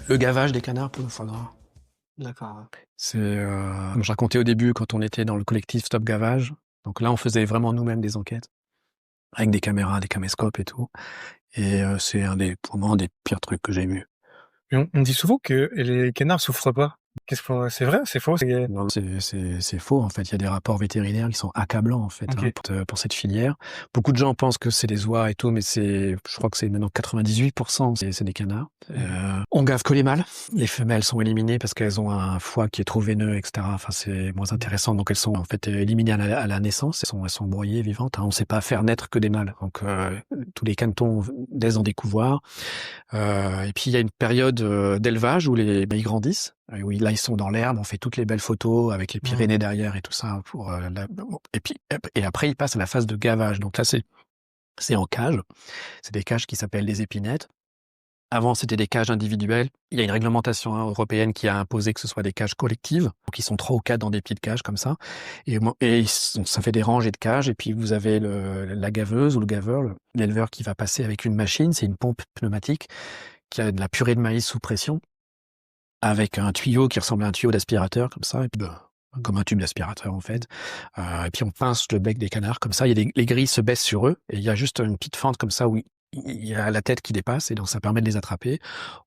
Le gavage des canards pour le foie gras. D'accord. Comme je racontais au début quand on était dans le collectif Stop Gavage. Donc là, on faisait vraiment nous-mêmes des enquêtes avec des caméras, des caméscopes et tout. Et c'est pour moi, un des pires trucs que j'ai vu. Et on dit souvent que les canards souffrent pas. C'est vrai, c'est faux? Non, c'est faux, en fait. Il y a des rapports vétérinaires qui sont accablants, en fait, OK. pour cette filière. Beaucoup de gens pensent que c'est des oies et tout, mais je crois que c'est maintenant 98%, c'est des canards. On gave que les mâles. Les femelles sont éliminées parce qu'elles ont un foie qui est trop veineux, etc. Enfin, c'est moins intéressant. Donc, elles sont en fait éliminées à la naissance. Elles sont broyées vivantes, hein. On ne sait pas faire naître que des mâles. Donc, tous les canetons naissent dans des couvoirs. Et puis il y a une période d'élevage où ils grandissent, où là ils sont dans l'herbe, on fait toutes les belles photos avec les Pyrénées derrière et tout ça et après ils passent à la phase de gavage. Donc là c'est en cage, c'est des cages qui s'appellent des épinettes. Avant c'était des cages individuelles. Il y a une réglementation européenne qui a imposé que ce soit des cages collectives, donc ils sont 3 ou 4 dans des petites cages comme ça. Ça fait des rangées de cages et puis vous avez la gaveuse ou le gaveur, l'éleveur qui va passer avec une machine, c'est une pompe pneumatique qui a de la purée de maïs sous pression, avec un tuyau qui ressemble à un tuyau d'aspirateur, comme ça, et puis comme un tube d'aspirateur en fait. Et puis on pince le bec des canards, comme ça, les grilles se baissent sur eux, et il y a juste une petite fente comme ça où il y a la tête qui dépasse, et donc ça permet de les attraper.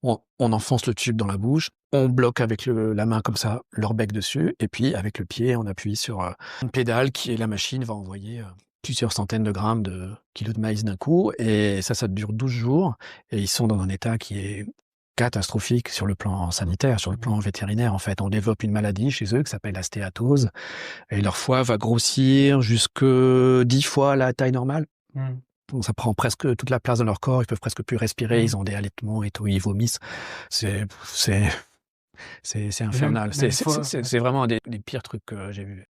On enfonce le tube dans la bouche, on bloque avec la main comme ça leur bec dessus, et puis avec le pied, on appuie sur une pédale la machine va envoyer plusieurs centaines de grammes de kilos de maïs d'un coup, et ça dure 12 jours, et ils sont dans un état qui est catastrophique sur le plan sanitaire, sur le plan vétérinaire en fait. On développe une maladie chez eux qui s'appelle la stéatose, et leur foie va grossir jusque 10 fois la taille normale. Donc ça prend presque toute la place dans leur corps, ils peuvent presque plus respirer, ils ont des halètements et tout, ils vomissent. C'est Et même infernal. même fois C'est vraiment un des pires trucs que j'ai vus.